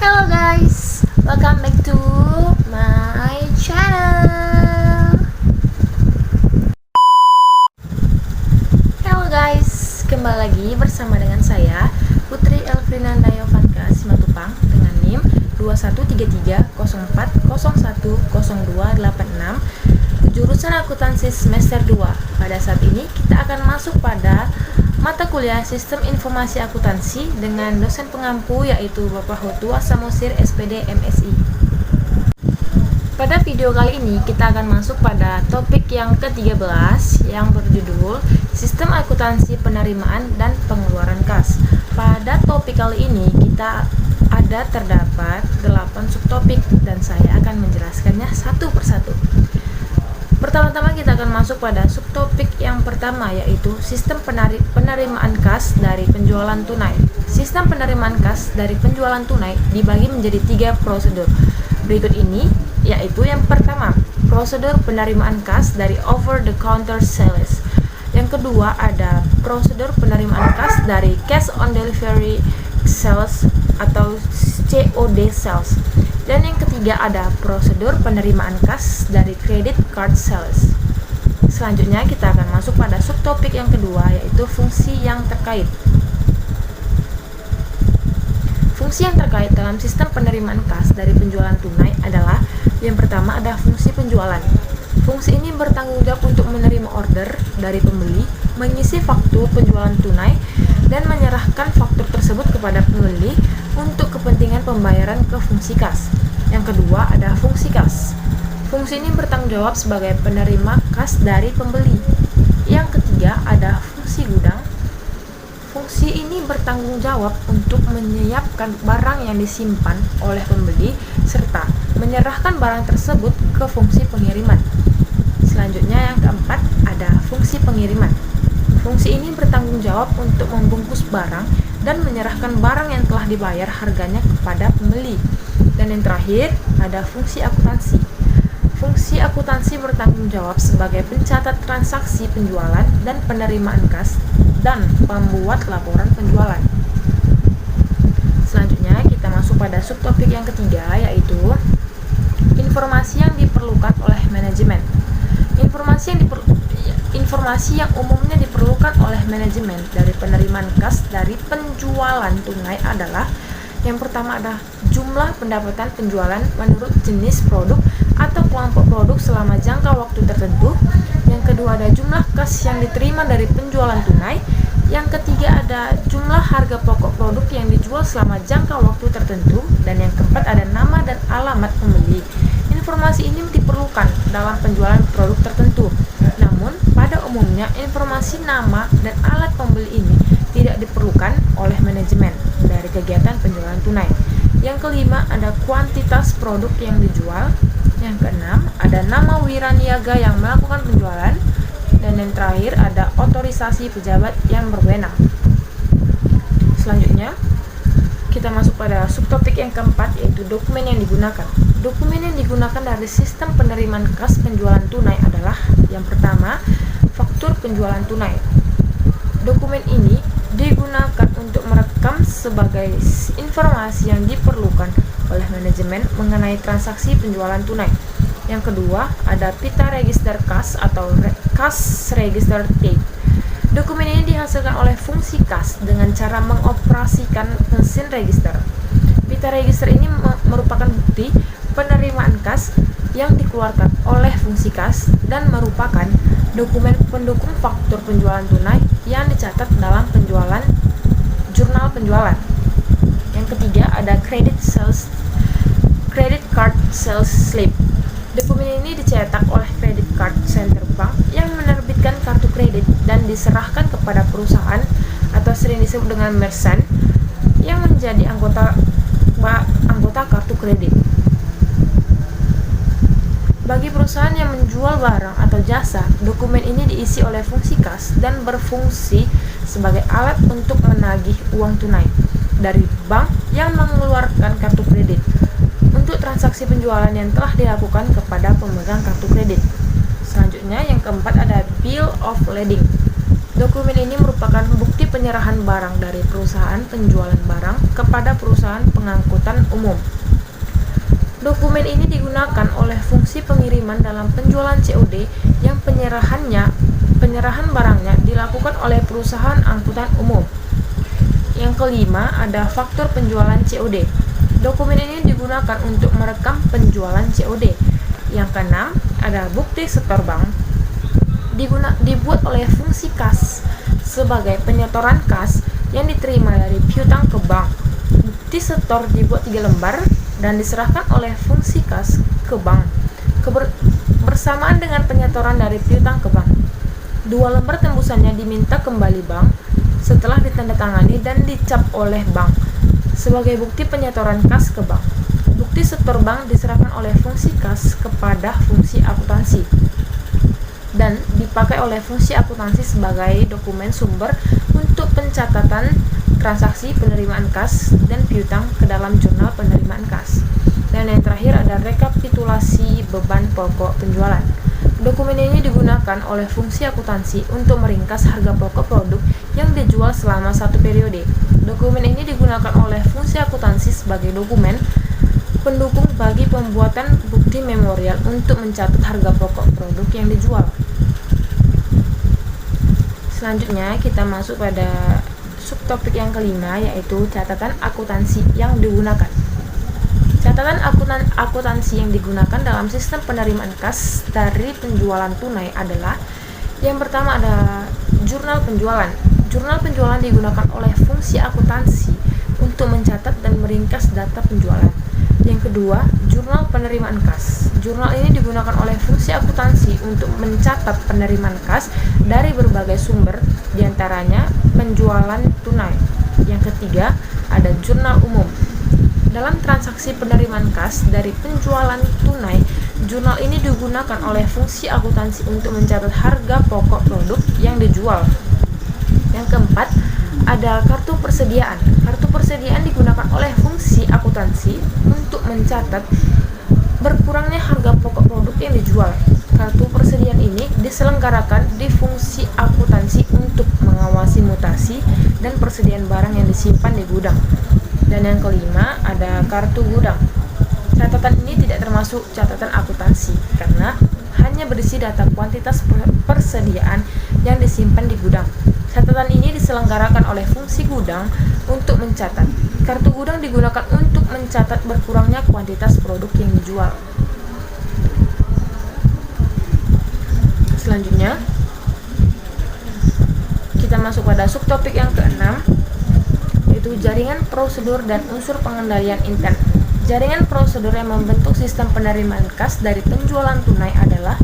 Hello guys, welcome back to my channel. Hello guys, kembali lagi bersama dengan saya Putri Elfrina Dayovanka Simatupang dengan NIM 213301010286 jurusan akuntansi semester 2. Pada saat ini kita akan masuk pada mata kuliah Sistem Informasi Akuntansi dengan dosen pengampu yaitu Bapak Hotua Samosir SPD MSI. Pada video kali ini kita akan masuk pada topik yang ke-13 yang berjudul Sistem Akuntansi Penerimaan dan Pengeluaran Kas. Pada topik kali ini kita terdapat 8 subtopik dan saya akan menjelaskannya satu persatu. Pertama-tama kita akan masuk pada subtopik yang pertama yaitu sistem penerimaan kas dari penjualan tunai. Sistem penerimaan kas dari penjualan tunai dibagi menjadi 3 prosedur. Berikut ini yaitu yang pertama, prosedur penerimaan kas dari over the counter sales. Yang kedua ada prosedur penerimaan kas dari cash on delivery sales atau COD sales. Dan yang ketiga ada prosedur penerimaan kas dari credit card sales. Selanjutnya kita akan masuk pada subtopik yang kedua yaitu fungsi yang terkait. Fungsi yang terkait dalam sistem penerimaan kas dari penjualan tunai adalah yang pertama ada fungsi penjualan. Fungsi ini bertanggung jawab untuk menerima order dari pembeli, mengisi faktur penjualan tunai, dan menyerahkan faktur tersebut kepada pembeli untuk kepentingan pembayaran ke fungsi kas. Yang kedua ada fungsi kas. Fungsi ini bertanggung jawab sebagai penerima kas dari pembeli. Yang ketiga ada fungsi gudang. Fungsi ini bertanggung jawab untuk menyiapkan barang yang disimpan oleh pembeli serta menyerahkan barang tersebut ke fungsi pengiriman. Selanjutnya yang keempat ada fungsi pengiriman. Fungsi ini bertanggung jawab untuk membungkus barang dan menyerahkan barang yang telah dibayar harganya kepada pembeli. Dan yang terakhir ada fungsi akuntansi. Fungsi akuntansi bertanggung jawab sebagai pencatat transaksi penjualan dan penerimaan kas dan pembuat laporan penjualan. Selanjutnya kita masuk pada subtopik yang ketiga yaitu informasi yang diperlukan oleh manajemen. Informasi yang umumnya diperlukan oleh manajemen dari penerimaan kas dari penjualan tunai adalah yang pertama ada jumlah pendapatan penjualan menurut jenis produk atau kelompok produk selama jangka waktu tertentu. Yang kedua ada jumlah kas yang diterima dari penjualan tunai. Yang ketiga ada jumlah harga pokok produk yang dijual selama jangka waktu tertentu. Dan yang keempat ada nama dan alamat pembeli. Informasi ini diperlukan dalam penjualan produk tertentu. Namun, pada umumnya informasi nama dan alat pembeli ini tidak diperlukan oleh manajemen dari kegiatan penjualan tunai. Yang kelima, ada kuantitas produk yang dijual. Yang keenam, ada nama wiraniaga yang melakukan penjualan. Dan yang terakhir, ada otorisasi pejabat yang berwenang. Selanjutnya, kita masuk pada subtopik yang keempat yaitu dokumen yang digunakan. Dokumen yang digunakan dari sistem penerimaan kas penjualan tunai adalah yang pertama, faktur penjualan tunai. Dokumen ini digunakan untuk merekam sebagai informasi yang diperlukan oleh manajemen mengenai transaksi penjualan tunai. Yang kedua, ada pita register kas atau kas register tape. Dokumen ini dihasilkan oleh fungsi kas dengan cara mengoperasikan mesin register. Pita register ini merupakan bukti penerimaan kas yang dikeluarkan oleh fungsi kas dan merupakan dokumen pendukung faktur penjualan tunai yang dicatat dalam jurnal penjualan. Yang ketiga ada credit card sales slip. Dokumen ini dicetak oleh credit card center bank yang menerbitkan kartu kredit dan diserahkan kepada perusahaan atau sering disebut dengan merchant yang menjadi anggota kartu kredit. Bagi perusahaan yang menjual barang atau jasa, dokumen ini diisi oleh fungsi kas dan berfungsi sebagai alat untuk menagih uang tunai dari bank yang mengeluarkan kartu kredit untuk transaksi penjualan yang telah dilakukan kepada pemegang kartu kredit. Selanjutnya yang keempat ada bill of lading. Dokumen ini merupakan bukti penyerahan barang dari perusahaan penjualan barang kepada perusahaan pengangkutan umum. Dokumen ini digunakan oleh fungsi pengiriman dalam penjualan COD yang penyerahan barangnya dilakukan oleh perusahaan angkutan umum. Yang kelima, ada faktur penjualan COD. Dokumen ini digunakan untuk merekam penjualan COD. Yang keenam, ada bukti setor bank. Dibuat oleh fungsi kas sebagai penyetoran kas yang diterima dari piutang ke bank. Bukti setor dibuat 3 lembar dan diserahkan oleh fungsi kas ke bank bersamaan dengan penyetoran dari piutang ke bank. 2 lembar tembusannya diminta kembali bank setelah ditandatangani dan dicap oleh bank sebagai bukti penyetoran kas ke bank. Bukti setor bank diserahkan oleh fungsi kas kepada fungsi akuntansi dan dipakai oleh fungsi akuntansi sebagai dokumen sumber untuk pencatatan transaksi penerimaan kas dan piutang ke dalam jurnal penerimaan kas. Dan yang terakhir ada rekapitulasi beban pokok penjualan. Dokumen ini digunakan oleh fungsi akuntansi untuk meringkas harga pokok produk yang dijual selama satu periode. Dokumen ini digunakan oleh fungsi akuntansi sebagai dokumen pendukung bagi pembuatan bukti memorial untuk mencatat harga pokok produk yang dijual. Selanjutnya kita masuk pada subtopik yang kelima, yaitu catatan akuntansi yang digunakan. Catatan akuntansi yang digunakan dalam sistem penerimaan kas dari penjualan tunai adalah: yang pertama ada jurnal penjualan. Jurnal penjualan digunakan oleh fungsi akuntansi untuk mencatat dan meringkas data penjualan. Yang kedua, jurnal penerimaan kas. Jurnal ini digunakan oleh fungsi akuntansi untuk mencatat penerimaan kas dari berbagai sumber, diantaranya penjualan tunai. Yang ketiga, ada jurnal umum. Dalam transaksi penerimaan kas dari penjualan tunai, jurnal ini digunakan oleh fungsi akuntansi untuk mencatat harga pokok produk yang dijual. Yang keempat, ada kartu persediaan. Kartu persediaan digunakan oleh fungsi akuntansi untuk mencatat berkurangnya harga pokok produk yang dijual. Kartu persediaan ini diselenggarakan di fungsi akuntansi untuk mengawasi mutasi dan persediaan barang yang disimpan di gudang. Dan yang kelima, ada kartu gudang. Catatan ini tidak termasuk catatan akuntansi karena hanya berisi data kuantitas persediaan yang disimpan di gudang. Catatan ini diselenggarakan oleh fungsi gudang untuk mencatat. Kartu gudang digunakan untuk mencatat berkurangnya kuantitas produk yang dijual. Selanjutnya, kita masuk pada subtopik yang keenam, yaitu jaringan prosedur dan unsur pengendalian intern. Jaringan prosedur yang membentuk sistem penerimaan kas dari penjualan tunai adalah: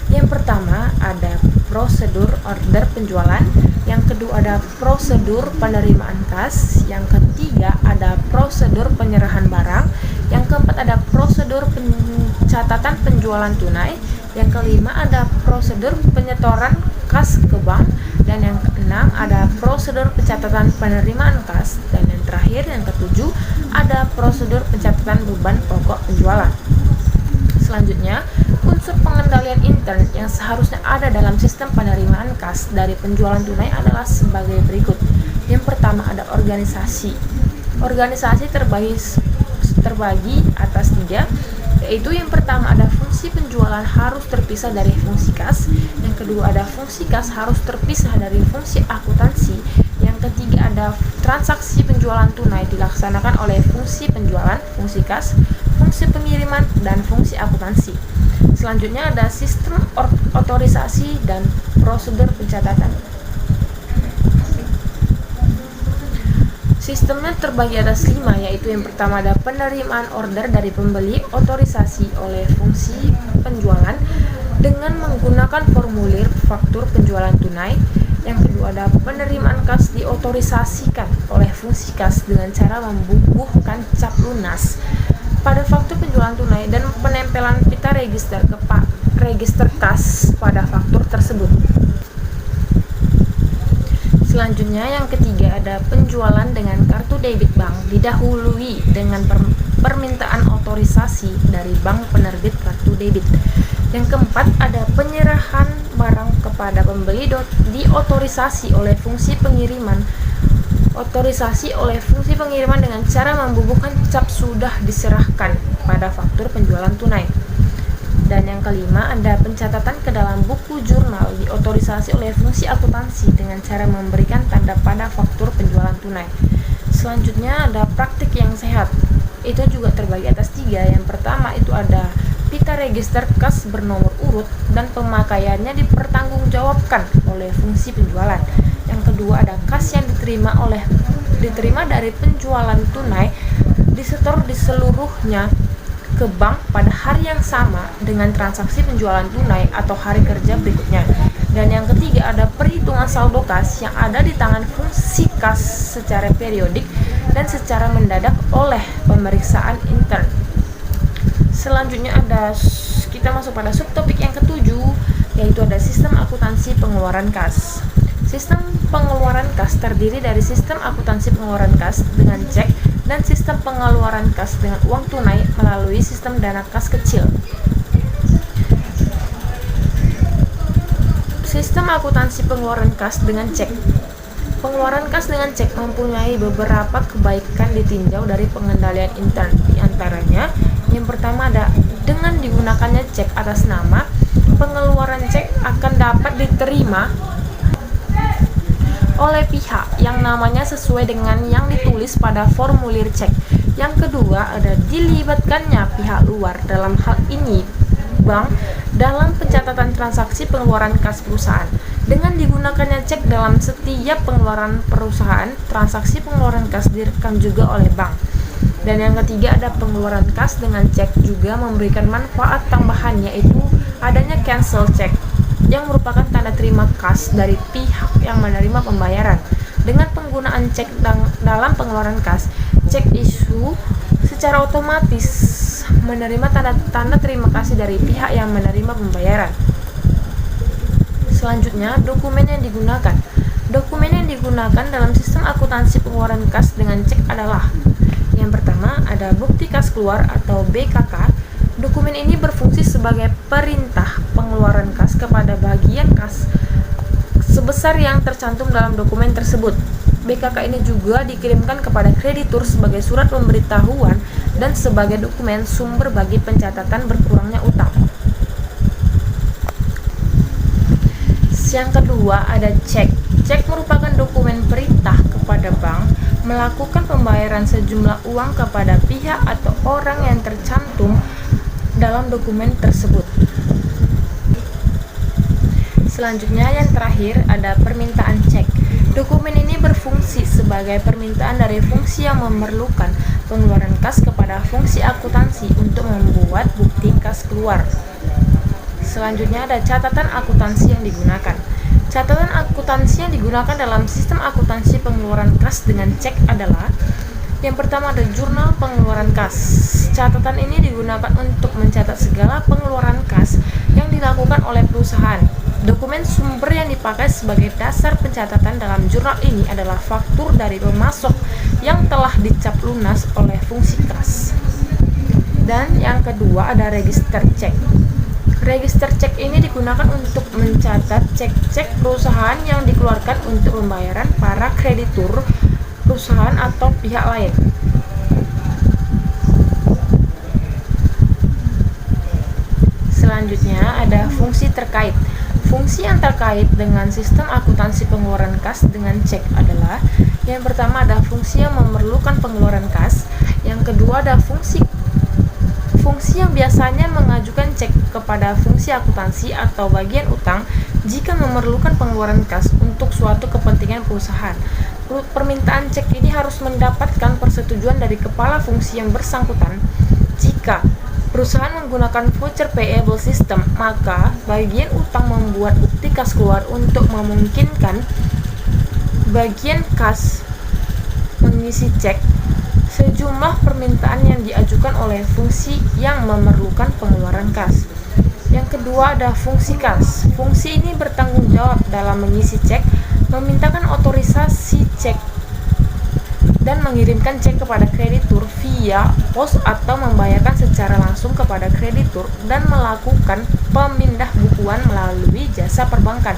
yang pertama ada prosedur order penjualan, yang kedua ada prosedur penerimaan kas, yang ketiga ada prosedur penyerahan barang, yang keempat ada prosedur pencatatan penjualan tunai, yang kelima ada prosedur penyetoran kas ke bank, dan yang keenam ada prosedur pencatatan penerimaan kas, dan yang terakhir yang ketujuh ada prosedur pencatatan beban pokok penjualan. Selanjutnya, unsur pengendalian intern yang seharusnya ada dalam sistem penerimaan kas dari penjualan tunai adalah sebagai berikut. Yang pertama ada organisasi. Organisasi terbagi atas 3, yaitu yang pertama ada fungsi penjualan harus terpisah dari fungsi kas, yang kedua ada fungsi kas harus terpisah dari fungsi akuntansi, yang ketiga ada transaksi penjualan tunai dilaksanakan oleh fungsi penjualan, fungsi kas, fungsi pengiriman, dan fungsi akuntansi. Selanjutnya ada sistem otorisasi dan prosedur pencatatan. Sistemnya terbagi atas 5, yaitu yang pertama ada penerimaan order dari pembeli, otorisasi oleh fungsi penjualan dengan menggunakan formulir faktur penjualan tunai. Yang kedua ada penerimaan kas diotorisasikan oleh fungsi kas dengan cara membubuhkan cap lunas pada faktur penjualan tunai dan penempelan pita register ke register kas pada faktur tersebut. Selanjutnya yang ketiga ada penjualan dengan kartu debit bank didahului dengan permintaan otorisasi dari bank penerbit kartu debit. Yang keempat ada penyerahan barang kepada pembeli diotorisasi oleh fungsi pengiriman dengan cara membubuhkan cap sudah diserahkan pada faktur penjualan tunai. Dan yang kelima ada pencatatan ke dalam buku jurnal diotorisasi oleh fungsi akuntansi dengan cara memberikan tanda pada faktur penjualan tunai. Selanjutnya ada praktik yang sehat. Itu juga terbagi atas 3. Yang pertama itu ada pita register kas bernomor urut dan pemakaiannya dipertanggungjawabkan oleh fungsi penjualan. Yang kedua ada kas yang diterima dari penjualan tunai disetor di seluruhnya ke bank pada hari yang sama dengan transaksi penjualan tunai atau hari kerja berikutnya. Dan yang ketiga ada perhitungan saldo kas yang ada di tangan fungsi kas secara periodik dan secara mendadak oleh pemeriksaan intern. Selanjutnya kita masuk pada subtopik yang ketujuh, yaitu ada sistem akuntansi pengeluaran kas. Sistem pengeluaran kas terdiri dari sistem akuntansi pengeluaran kas dengan cek dan sistem pengeluaran kas dengan uang tunai melalui sistem dana kas kecil. Sistem akuntansi pengeluaran kas dengan cek. Pengeluaran kas dengan cek mempunyai beberapa kebaikan ditinjau dari pengendalian intern. Di antaranya, yang pertama ada dengan digunakannya cek atas nama, pengeluaran cek akan dapat diterima oleh pihak yang namanya sesuai dengan yang ditulis pada formulir cek. Yang kedua ada dilibatkannya pihak luar, dalam hal ini bank, dalam pencatatan transaksi pengeluaran kas perusahaan. Dengan digunakannya cek dalam setiap pengeluaran perusahaan, transaksi pengeluaran kas direkam juga oleh bank. Dan yang ketiga ada pengeluaran kas dengan cek juga memberikan manfaat tambahan, yaitu adanya cancel check yang merupakan tanda terima kas dari pihak yang menerima pembayaran. Dengan penggunaan cek dalam pengeluaran kas, cek isu secara otomatis menerima tanda terima kasih dari pihak yang menerima pembayaran. Selanjutnya, dokumen yang digunakan. Dokumen yang digunakan dalam sistem akuntansi pengeluaran kas dengan cek adalah: yang pertama ada bukti kas keluar atau BKK. Dokumen ini berfungsi sebagai perintah pengeluaran kas kepada bagian kas sebesar yang tercantum dalam dokumen tersebut. BKK ini juga dikirimkan kepada kreditur sebagai surat pemberitahuan dan sebagai dokumen sumber bagi pencatatan berkurangnya utang. Yang kedua ada cek. Cek merupakan dokumen perintah kepada bank melakukan pembayaran sejumlah uang kepada pihak atau orang yang tercantum dalam dokumen tersebut. Selanjutnya yang terakhir ada permintaan cek. Dokumen ini berfungsi sebagai permintaan dari fungsi yang memerlukan pengeluaran kas kepada fungsi akuntansi untuk membuat bukti kas keluar. Selanjutnya ada catatan akuntansi yang digunakan. Catatan akuntansi yang digunakan dalam sistem akuntansi pengeluaran kas dengan cek adalah: yang pertama ada jurnal pengeluaran kas. Catatan ini digunakan untuk mencatat segala pengeluaran kas yang dilakukan oleh perusahaan. Dokumen sumber yang dipakai sebagai dasar pencatatan dalam jurnal ini adalah faktur dari pemasok yang telah dicap lunas oleh fungsi kas. Dan yang kedua ada register cek. Register cek ini digunakan untuk mencatat cek-cek perusahaan yang dikeluarkan untuk pembayaran para kreditur perusahaan atau pihak lain. Selanjutnya ada fungsi terkait. Fungsi yang terkait dengan sistem akuntansi pengeluaran kas dengan cek adalah: yang pertama ada fungsi yang memerlukan pengeluaran kas, yang kedua ada fungsi yang biasanya mengajukan cek kepada fungsi akuntansi atau bagian utang jika memerlukan pengeluaran kas untuk suatu kepentingan perusahaan. Permintaan cek ini harus mendapatkan persetujuan dari kepala fungsi yang bersangkutan. Jika perusahaan menggunakan voucher payable system, maka bagian utang membuat bukti kas keluar untuk memungkinkan bagian kas mengisi cek sejumlah permintaan yang diajukan oleh fungsi yang memerlukan pengeluaran kas. Yang kedua ada fungsi kas. Fungsi ini bertanggung jawab dalam mengisi cek memintakan otorisasi cek dan mengirimkan cek kepada kreditur via pos atau membayarkan secara langsung kepada kreditur dan melakukan pemindah bukuan melalui jasa perbankan.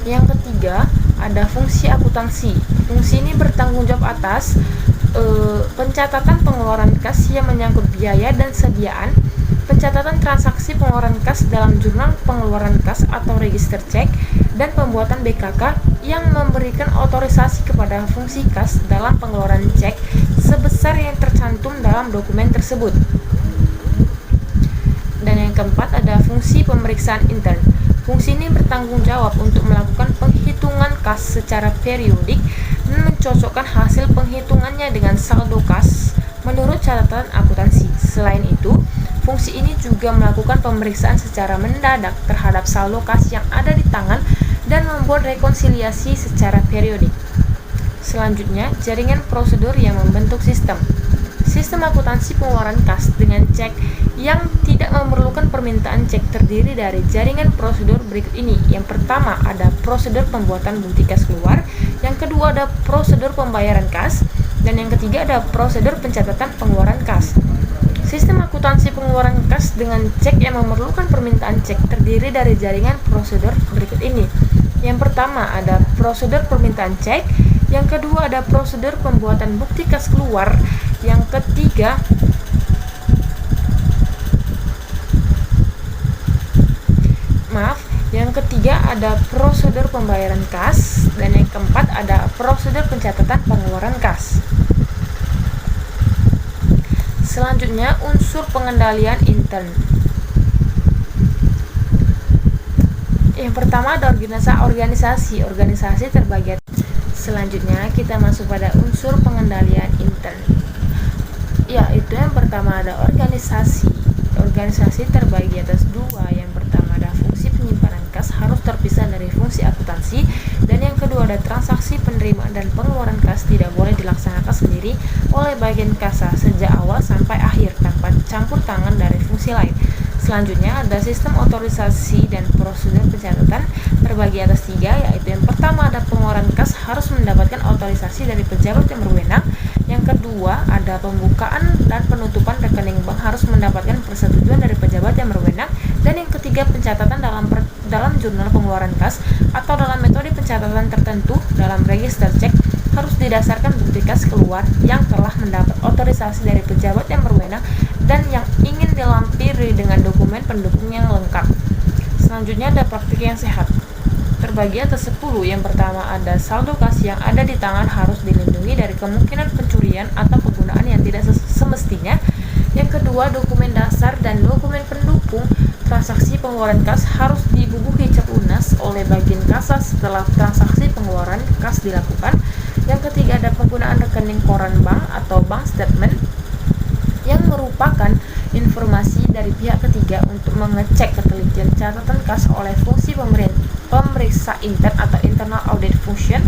Yang ketiga, ada fungsi akuntansi. Fungsi ini bertanggung jawab atas pencatatan pengeluaran kas yang menyangkut biaya dan sediaan, pencatatan transaksi pengeluaran kas dalam jurnal pengeluaran kas atau register cek, dan pembuatan BKK yang memberikan otorisasi kepada fungsi kas dalam pengeluaran cek sebesar yang tercantum dalam dokumen tersebut. Dan yang keempat, ada fungsi pemeriksaan intern. Fungsi ini bertanggung jawab untuk melakukan penghitungan kas secara periodik dan mencocokkan hasil penghitungannya dengan saldo kas menurut catatan akuntansi. Selain itu, fungsi ini juga melakukan pemeriksaan secara mendadak terhadap saldo kas yang ada di tangan dan membuat rekonsiliasi secara periodik. Selanjutnya, jaringan prosedur yang membentuk sistem. Sistem akuntansi pengeluaran kas dengan cek yang tidak memerlukan permintaan cek terdiri dari jaringan prosedur berikut ini. Yang pertama, ada prosedur pembuatan bukti kas keluar. Yang kedua, ada prosedur pembayaran kas. Dan yang ketiga, ada prosedur pencatatan pengeluaran kas. Sistem akuntansi pengeluaran kas dengan cek yang memerlukan permintaan cek terdiri dari jaringan prosedur berikut ini. Yang pertama, ada prosedur permintaan cek. Yang kedua, ada prosedur pembuatan bukti kas keluar. Yang ketiga, ada prosedur pembayaran kas. Dan yang keempat, ada prosedur pencatatan pengeluaran kas. Selanjutnya, unsur pengendalian intern. Yang pertama ada organisasi terbagi. Selanjutnya kita masuk pada unsur pengendalian intern. Ya, itu yang pertama ada organisasi terbagi atas dua. Yang pertama ada fungsi penyimpanan kas harus terpisah dari fungsi akuntansi, dan yang kedua ada transaksi penerimaan dan pengeluaran kas tidak boleh dilaksanakan sendiri oleh bagian kasa sejak awal sampai akhir tanpa campur tangan dari fungsi lain. Selanjutnya ada sistem otorisasi dan prosedur pencatatan terbagi atas tiga, yaitu yang pertama ada pengeluaran kas harus mendapatkan otorisasi dari pejabat yang berwenang. Yang kedua ada pembukaan dan penutupan rekening bank harus mendapatkan persetujuan dari pejabat yang berwenang. Dan yang ketiga pencatatan dalam jurnal pengeluaran kas atau dalam metode pencatatan tertentu dalam register cek harus didasarkan bukti kas keluar yang telah mendapat otorisasi dari pejabat yang berwenang dan yang ingin dilampiri dengan dokumen pendukung yang lengkap. Selanjutnya ada praktik yang sehat terbagi atas 10. Yang pertama ada saldo kas yang ada di tangan harus dilindungi dari kemungkinan pencurian atau penggunaan yang tidak semestinya. Yang kedua, dokumen dasar dan dokumen pendukung transaksi pengeluaran kas harus dibubuhi cek lunas oleh bagian kasa setelah transaksi pengeluaran kas dilakukan. Yang ketiga ada penggunaan rekening koran bank atau bank statement yang merupakan informasi dari pihak ketiga untuk mengecek ketelitian catatan kas oleh fungsi pemeriksa intern atau internal audit function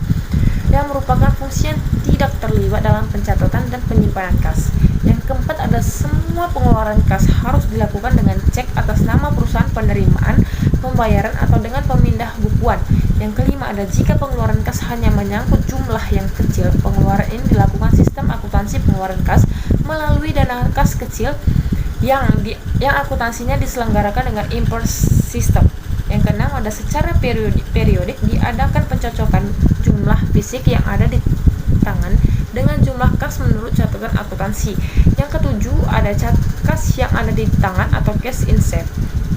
yang merupakan fungsi yang tidak terlibat dalam pencatatan dan penyimpanan kas. Yang keempat ada semua pengeluaran kas harus dilakukan dengan cek atas nama perusahaan penerimaan, pembayaran atau dengan pemindah bukuan. Yang kelima ada jika pengeluaran kas hanya menyangkut jumlah yang kecil, pengeluaran ini dilakukan sistem akuntansi pengeluaran kas melalui dana kas kecil yang akuntansinya diselenggarakan dengan import system. Yang keenam ada secara periodik diadakan pencocokan jumlah fisik yang ada di tangan dengan jumlah kas menurut catatan akuntansi. Yang ketujuh ada kas yang ada di tangan atau cash in set,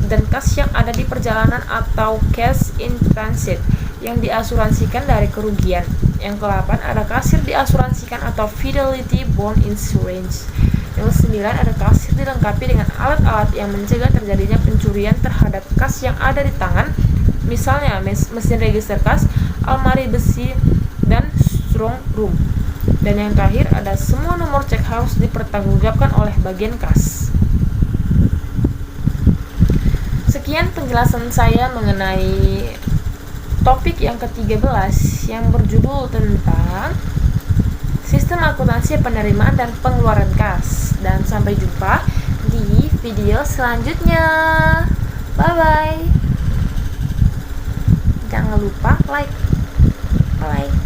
dan kas yang ada di perjalanan atau cash in transit yang diasuransikan dari kerugian. Yang ke-8 ada kasir diasuransikan atau fidelity bond insurance. Yang ke-9 ada kasir dilengkapi dengan alat-alat yang mencegah terjadinya pencurian terhadap kas yang ada di tangan, misalnya mesin register kas, almari besi, dan strong room. Dan yang terakhir ada semua nomor cek harus dipertanggungjawabkan oleh bagian kas. Sekian penjelasan saya mengenai topik yang ke-13 yang berjudul tentang sistem akuntansi penerimaan dan pengeluaran kas. Dan sampai jumpa di video selanjutnya. Bye bye. Jangan lupa like. Bye.